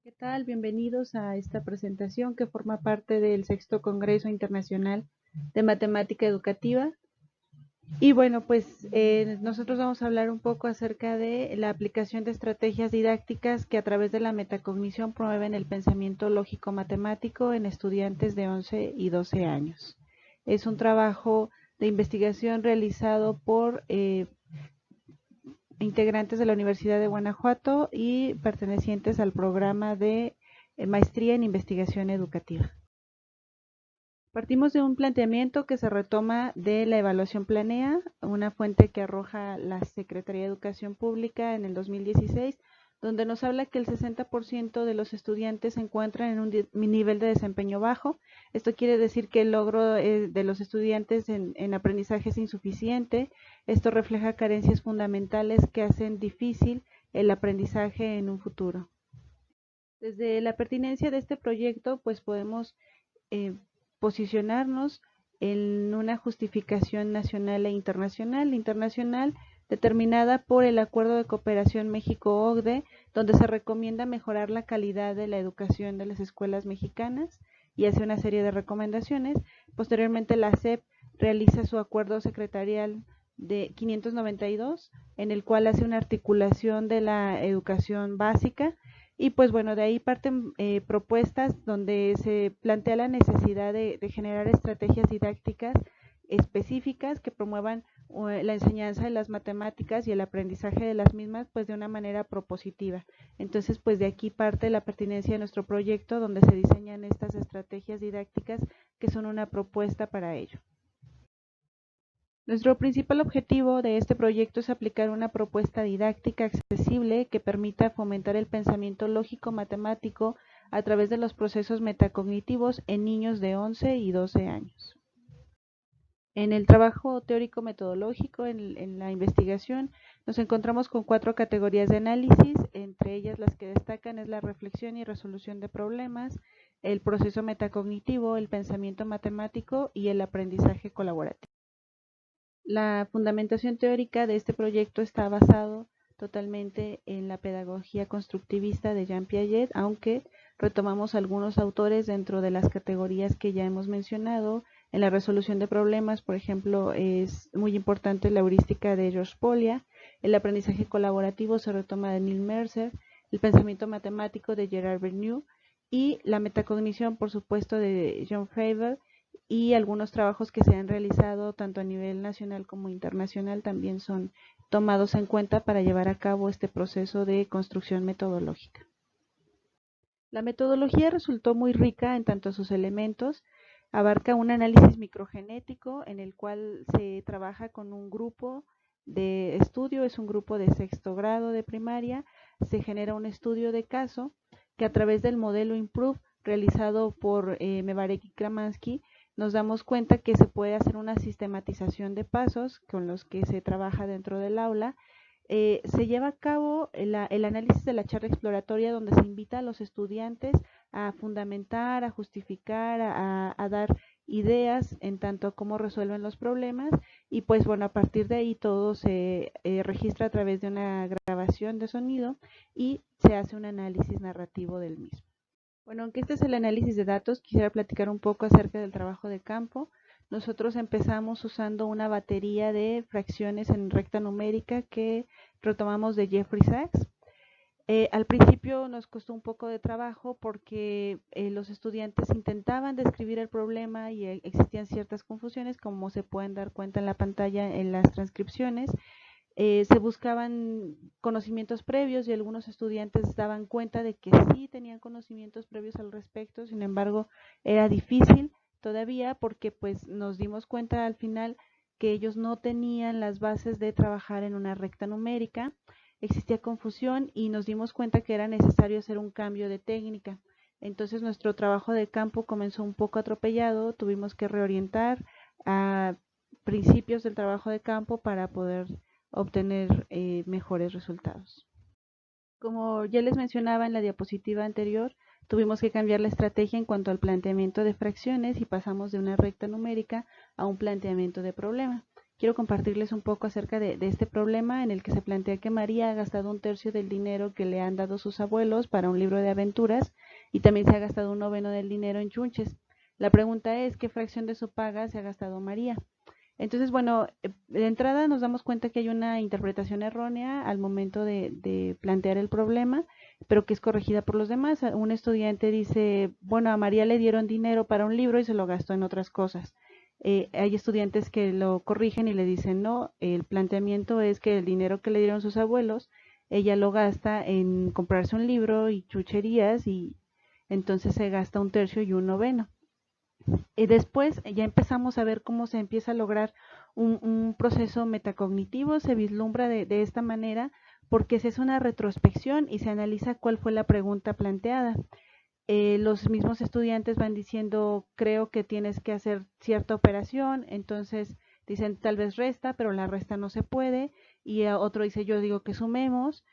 ¿Qué tal? Bienvenidos a esta presentación que forma parte del Sexto Congreso Internacional de Matemática Educativa. Y bueno, pues nosotros vamos a hablar un poco acerca de la aplicación de estrategias didácticas que a través de la metacognición promueven el pensamiento lógico-matemático en estudiantes de 11 y 12 años. Es un trabajo de investigación realizado por integrantes de la Universidad de Guanajuato y pertenecientes al programa de maestría en investigación educativa. Partimos de un planteamiento que se retoma de la evaluación Planea, una fuente que arroja la Secretaría de Educación Pública en el 2016, donde nos habla que el 60% de los estudiantes se encuentran en un nivel de desempeño bajo. Esto quiere decir que el logro de los estudiantes en aprendizaje es insuficiente. Esto refleja carencias fundamentales que hacen difícil el aprendizaje en un futuro. Desde la pertinencia de este proyecto, pues podemos eh, posicionarnos en una justificación nacional e internacional. Internacional determinada por el Acuerdo de Cooperación México-OCDE, donde se recomienda mejorar la calidad de la educación de las escuelas mexicanas y hace una serie de recomendaciones. Posteriormente la SEP realiza su acuerdo secretarial de 592, en el cual hace una articulación de la educación básica. Y pues bueno, de ahí parten propuestas donde se plantea la necesidad de generar estrategias didácticas específicas que promuevan la enseñanza de las matemáticas y el aprendizaje de las mismas pues de una manera propositiva. Entonces pues de aquí parte la pertinencia de nuestro proyecto donde se diseñan estas estrategias didácticas que son una propuesta para ello. Nuestro principal objetivo de este proyecto es aplicar una propuesta didáctica accesible que permita fomentar el pensamiento lógico-matemático a través de los procesos metacognitivos en niños de 11 y 12 años. En el trabajo teórico-metodológico, en la investigación, nos encontramos con 4 categorías de análisis, entre ellas las que destacan es la reflexión y resolución de problemas, el proceso metacognitivo, el pensamiento matemático y el aprendizaje colaborativo. La fundamentación teórica de este proyecto está basado totalmente en la pedagogía constructivista de Jean Piaget, aunque retomamos algunos autores dentro de las categorías que ya hemos mencionado. En la resolución de problemas, por ejemplo, es muy importante la heurística de George Polya, el aprendizaje colaborativo se retoma de Neil Mercer, el pensamiento matemático de Gerard Bernoulli y la metacognición, por supuesto, de John Froebel, y algunos trabajos que se han realizado tanto a nivel nacional como internacional también son tomados en cuenta para llevar a cabo este proceso de construcción metodológica. La metodología resultó muy rica en tanto a sus elementos, abarca un análisis microgenético en el cual se trabaja con un grupo de estudio, es un grupo de sexto grado de primaria, se genera un estudio de caso que a través del modelo IMPROVE realizado por Mebarek y Kramansky nos damos cuenta que se puede hacer una sistematización de pasos con los que se trabaja dentro del aula. Se lleva a cabo el análisis de la charla exploratoria donde se invita a los estudiantes a fundamentar, a justificar, a dar ideas en tanto a cómo resuelven los problemas y pues bueno, a partir de ahí todo se registra a través de una grabación de sonido y se hace un análisis narrativo del mismo. Bueno, aunque este es el análisis de datos, quisiera platicar un poco acerca del trabajo de campo. Nosotros empezamos usando una batería de fracciones en recta numérica que retomamos de Jeffrey Sachs. Al principio nos costó un poco de trabajo porque los estudiantes intentaban describir el problema y existían ciertas confusiones, como se pueden dar cuenta en la pantalla en las transcripciones. Se buscaban conocimientos previos y algunos estudiantes daban cuenta de que sí tenían conocimientos previos al respecto, sin embargo era difícil todavía porque pues nos dimos cuenta al final que ellos no tenían las bases de trabajar en una recta numérica, existía confusión y nos dimos cuenta que era necesario hacer un cambio de técnica. Entonces nuestro trabajo de campo comenzó un poco atropellado, tuvimos que reorientar a principios del trabajo de campo para poder obtener mejores resultados. Como ya les mencionaba en la diapositiva anterior, tuvimos que cambiar la estrategia en cuanto al planteamiento de fracciones y pasamos de una recta numérica a un planteamiento de problema. quiero compartirles un poco acerca de este problema en el que se plantea que María ha gastado un tercio del dinero que le han dado sus abuelos para un libro de aventuras y también se ha gastado un noveno del dinero en chunches. La pregunta es, ¿qué fracción de su paga se ha gastado María? Entonces, bueno, de entrada nos damos cuenta que hay una interpretación errónea al momento de plantear el problema, pero que es corregida por los demás. Un estudiante dice, bueno, a María le dieron dinero para un libro y se lo gastó en otras cosas. Hay estudiantes que lo corrigen y le dicen, no, el planteamiento es que el dinero que le dieron sus abuelos, ella lo gasta en comprarse un libro y chucherías y entonces se gasta un tercio y un noveno. Después ya empezamos a ver cómo se empieza a lograr un proceso metacognitivo, se vislumbra de esta manera porque se hace una retrospección y se analiza cuál fue la pregunta planteada. Los mismos estudiantes van diciendo, creo que tienes que hacer cierta operación, entonces dicen tal vez resta, pero la resta no se puede, y otro dice, yo digo que sumemos,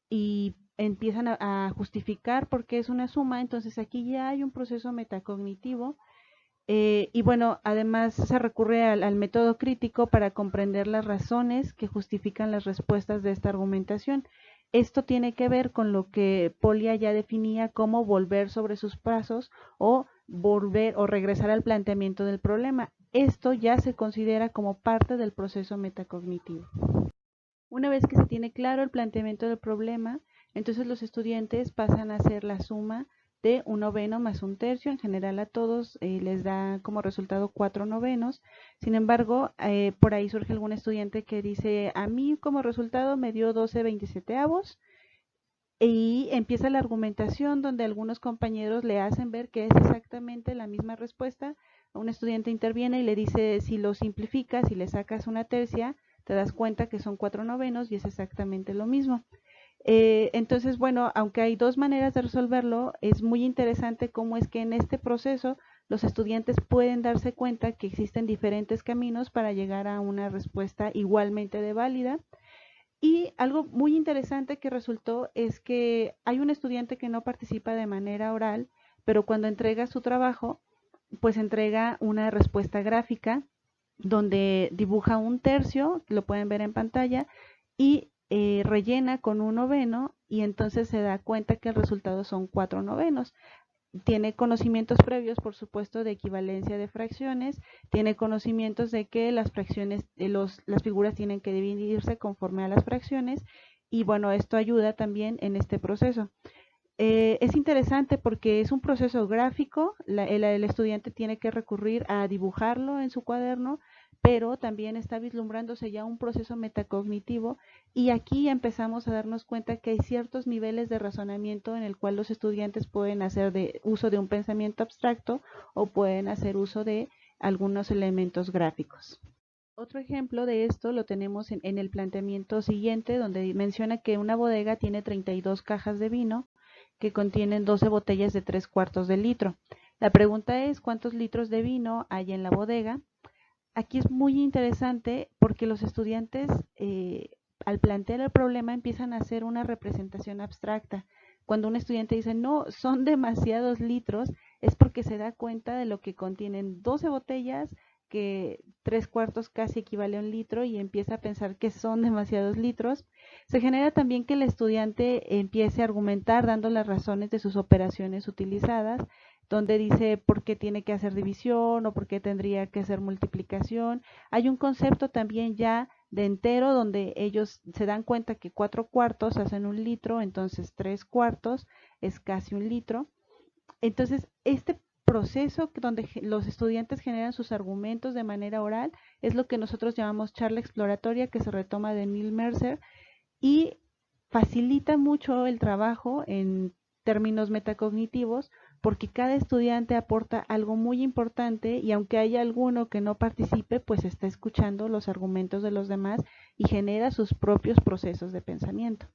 y empiezan a justificar por qué es una suma, entonces aquí ya hay un proceso metacognitivo. Y bueno, además se recurre al método crítico para comprender las razones que justifican las respuestas de esta argumentación. Esto tiene que ver con lo que Polya ya definía como volver sobre sus pasos o volver o regresar al planteamiento del problema. Esto ya se considera como parte del proceso metacognitivo. Una vez que se tiene claro el planteamiento del problema, entonces los estudiantes pasan a hacer la suma de un noveno más un tercio. En general a todos les da como resultado 4 novenos. Sin embargo, por ahí surge algún estudiante que dice, a mí como resultado me dio 12/27, y empieza la argumentación donde algunos compañeros le hacen ver que es exactamente la misma respuesta. Un estudiante interviene y le dice, si lo simplificas y le sacas una tercia, te das cuenta que son 4 novenos y es exactamente lo mismo. Entonces, bueno, aunque hay dos maneras de resolverlo, es muy interesante cómo es que en este proceso los estudiantes pueden darse cuenta que existen diferentes caminos para llegar a una respuesta igualmente de válida. Y algo muy interesante que resultó es que hay un estudiante que no participa de manera oral, pero cuando entrega su trabajo, pues entrega una respuesta gráfica donde dibuja un tercio, lo pueden ver en pantalla, y rellena con un noveno y entonces se da cuenta que el resultado son 4 novenos. Tiene conocimientos previos, por supuesto, de equivalencia de fracciones, tiene conocimientos de que las fracciones, las figuras tienen que dividirse conforme a las fracciones, y bueno, esto ayuda también en este proceso. Es interesante porque es un proceso gráfico, el estudiante tiene que recurrir a dibujarlo en su cuaderno, pero también está vislumbrándose ya un proceso metacognitivo, y aquí empezamos a darnos cuenta que hay ciertos niveles de razonamiento en el cual los estudiantes pueden hacer uso de un pensamiento abstracto o pueden hacer uso de algunos elementos gráficos. Otro ejemplo de esto lo tenemos en el planteamiento siguiente, donde menciona que una bodega tiene 32 cajas de vino que contienen 12 botellas de 3/4 de litro. La pregunta es, ¿cuántos litros de vino hay en la bodega? Aquí es muy interesante porque los estudiantes, al plantear el problema, empiezan a hacer una representación abstracta. Cuando un estudiante dice, no, son demasiados litros, es porque se da cuenta de lo que contienen 12 botellas, que 3/4 casi equivale a un litro, y empieza a pensar que son demasiados litros. Se genera también que el estudiante empiece a argumentar dando las razones de sus operaciones utilizadas, donde dice por qué tiene que hacer división o por qué tendría que hacer multiplicación. Hay un concepto también ya de entero donde ellos se dan cuenta que 4/4 hacen un litro, entonces 3/4 es casi un litro. Entonces, este proceso donde los estudiantes generan sus argumentos de manera oral es lo que nosotros llamamos charla exploratoria, que se retoma de Neil Mercer, y facilita mucho el trabajo en términos metacognitivos porque cada estudiante aporta algo muy importante, y aunque haya alguno que no participe, pues está escuchando los argumentos de los demás y genera sus propios procesos de pensamiento.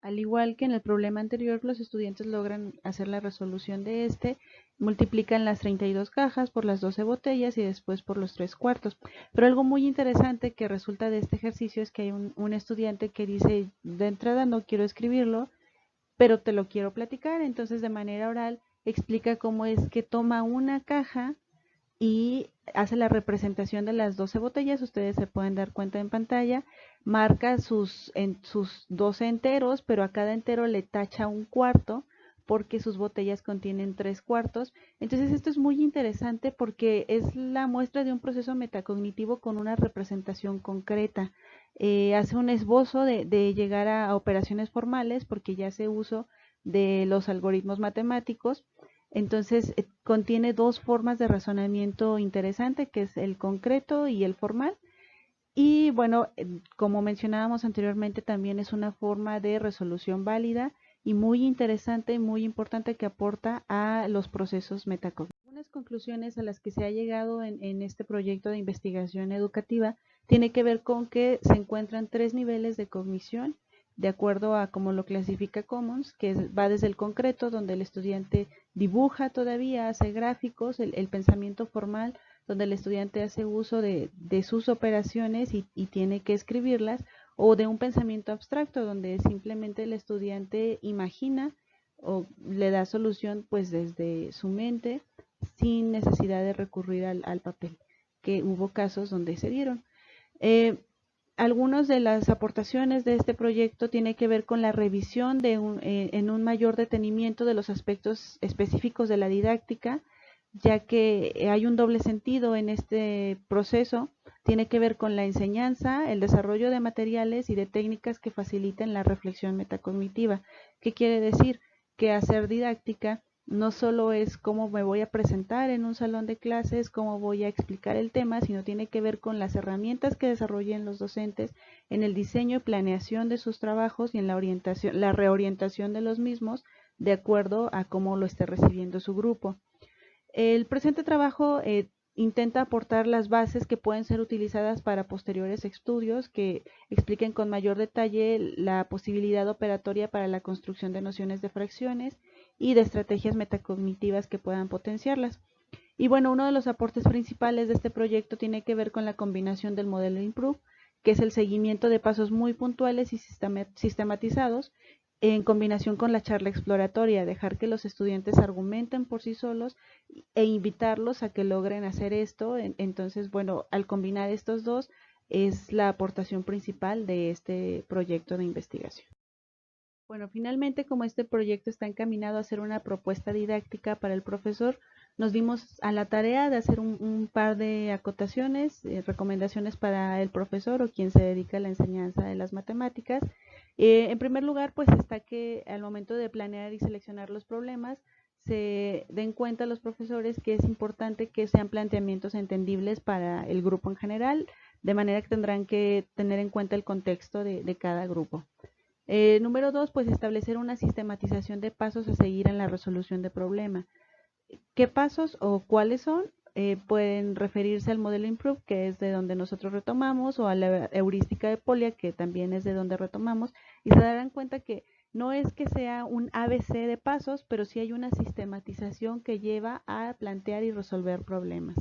Al igual que en el problema anterior, los estudiantes logran hacer la resolución de este, multiplican las 32 cajas por las 12 botellas y después por los 3/4. Pero algo muy interesante que resulta de este ejercicio es que hay un estudiante que dice, de entrada no quiero escribirlo, pero te lo quiero platicar. Entonces, de manera oral, explica cómo es que toma una caja y hace la representación de las 12 botellas, ustedes se pueden dar cuenta en pantalla, marca sus 12 enteros, pero a cada entero le tacha un cuarto porque sus botellas contienen 3 cuartos. Entonces esto es muy interesante porque es la muestra de un proceso metacognitivo con una representación concreta. Hace un esbozo de llegar a operaciones formales porque ya hace uso de los algoritmos matemáticos. Entonces, contiene dos formas de razonamiento interesante, que es el concreto y el formal. Y bueno, como mencionábamos anteriormente, también es una forma de resolución válida y muy interesante y muy importante que aporta a los procesos metacognitivos. Algunas conclusiones a las que se ha llegado en este proyecto de investigación educativa tiene que ver con que se encuentran 3 niveles de cognición de acuerdo a cómo lo clasifica Commons, que va desde el concreto, donde el estudiante dibuja todavía, hace gráficos, el pensamiento formal, donde el estudiante hace uso de sus operaciones y tiene que escribirlas, o de un pensamiento abstracto, donde simplemente el estudiante imagina o le da solución pues desde su mente sin necesidad de recurrir al papel, que hubo casos donde se dieron. Algunas de las aportaciones de este proyecto tiene que ver con la revisión en un mayor detenimiento de los aspectos específicos de la didáctica, ya que hay un doble sentido en este proceso. Tiene que ver con la enseñanza, el desarrollo de materiales y de técnicas que faciliten la reflexión metacognitiva. ¿Qué quiere decir? Que hacer didáctica no solo es cómo me voy a presentar en un salón de clases, cómo voy a explicar el tema, sino tiene que ver con las herramientas que desarrollen los docentes en el diseño y planeación de sus trabajos y en la reorientación de los mismos de acuerdo a cómo lo esté recibiendo su grupo. El presente trabajo intenta aportar las bases que pueden ser utilizadas para posteriores estudios que expliquen con mayor detalle la posibilidad operatoria para la construcción de nociones de fracciones y de estrategias metacognitivas que puedan potenciarlas. Y bueno, uno de los aportes principales de este proyecto tiene que ver con la combinación del modelo IMPROVE, que es el seguimiento de pasos muy puntuales y sistematizados, en combinación con la charla exploratoria, dejar que los estudiantes argumenten por sí solos e invitarlos a que logren hacer esto. Entonces, bueno, al combinar estos dos es la aportación principal de este proyecto de investigación. Bueno, finalmente, como este proyecto está encaminado a ser una propuesta didáctica para el profesor, nos dimos a la tarea de hacer un par de acotaciones, recomendaciones para el profesor o quien se dedica a la enseñanza de las matemáticas. En primer lugar, pues está que al momento de planear y seleccionar los problemas, se den cuenta los profesores que es importante que sean planteamientos entendibles para el grupo en general, de manera que tendrán que tener en cuenta el contexto de cada grupo. Número 2, pues establecer una sistematización de pasos a seguir en la resolución de problema. ¿Qué pasos o cuáles son? Pueden referirse al modelo IMPROVE, que es de donde nosotros retomamos, o a la heurística de Polya, que también es de donde retomamos, y se darán cuenta que no es que sea un ABC de pasos, pero sí hay una sistematización que lleva a plantear y resolver problemas.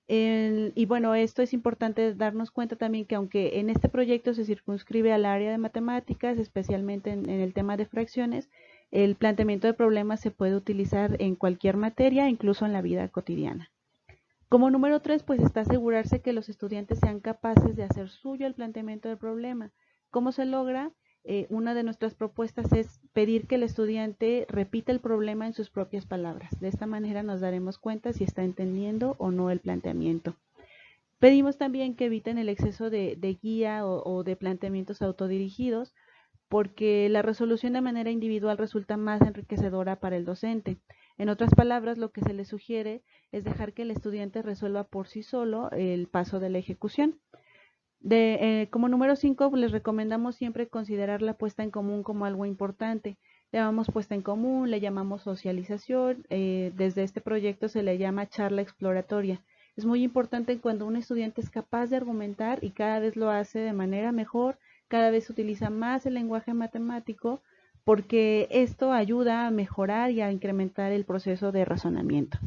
Y bueno, esto es importante darnos cuenta también que aunque en este proyecto se circunscribe al área de matemáticas, especialmente en el tema de fracciones, el planteamiento de problemas se puede utilizar en cualquier materia, incluso en la vida cotidiana. Como número 3, pues está asegurarse que los estudiantes sean capaces de hacer suyo el planteamiento del problema. ¿Cómo se logra? Una de nuestras propuestas es pedir que el estudiante repita el problema en sus propias palabras. De esta manera nos daremos cuenta si está entendiendo o no el planteamiento. Pedimos también que eviten el exceso de guía o de planteamientos autodirigidos, porque la resolución de manera individual resulta más enriquecedora para el docente. En otras palabras, lo que se le sugiere es dejar que el estudiante resuelva por sí solo el paso de la ejecución. Como número 5, les recomendamos siempre considerar la puesta en común como algo importante. Le llamamos puesta en común, le llamamos socialización, desde este proyecto se le llama charla exploratoria. Es muy importante cuando un estudiante es capaz de argumentar y cada vez lo hace de manera mejor, cada vez utiliza más el lenguaje matemático, porque esto ayuda a mejorar y a incrementar el proceso de razonamiento.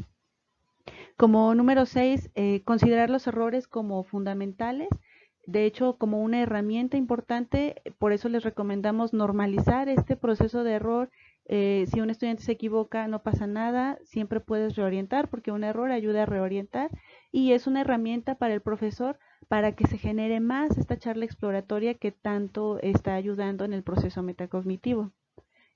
Como número 6, considerar los errores como fundamentales. De hecho, como una herramienta importante, por eso les recomendamos normalizar este proceso de error. Si un estudiante se equivoca, no pasa nada, siempre puedes reorientar porque un error ayuda a reorientar y es una herramienta para el profesor para que se genere más esta charla exploratoria que tanto está ayudando en el proceso metacognitivo.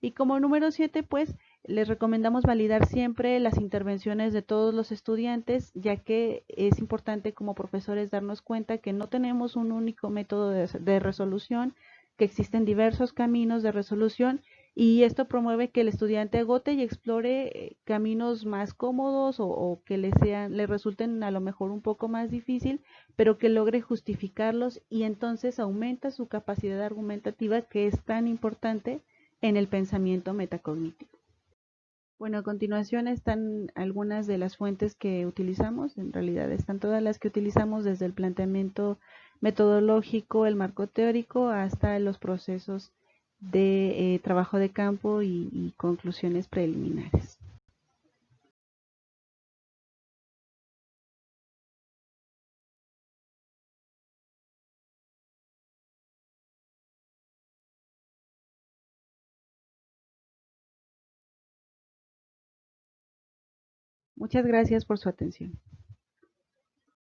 Y como número 7, pues les recomendamos validar siempre las intervenciones de todos los estudiantes, ya que es importante como profesores darnos cuenta que no tenemos un único método de resolución, que existen diversos caminos de resolución y esto promueve que el estudiante agote y explore caminos más cómodos o que le resulten a lo mejor un poco más difícil, pero que logre justificarlos y entonces aumenta su capacidad argumentativa, que es tan importante en el pensamiento metacognitivo. Bueno, a continuación están algunas de las fuentes que utilizamos, en realidad están todas las que utilizamos desde el planteamiento metodológico, el marco teórico, hasta los procesos de trabajo de campo y conclusiones preliminares. Muchas gracias por su atención.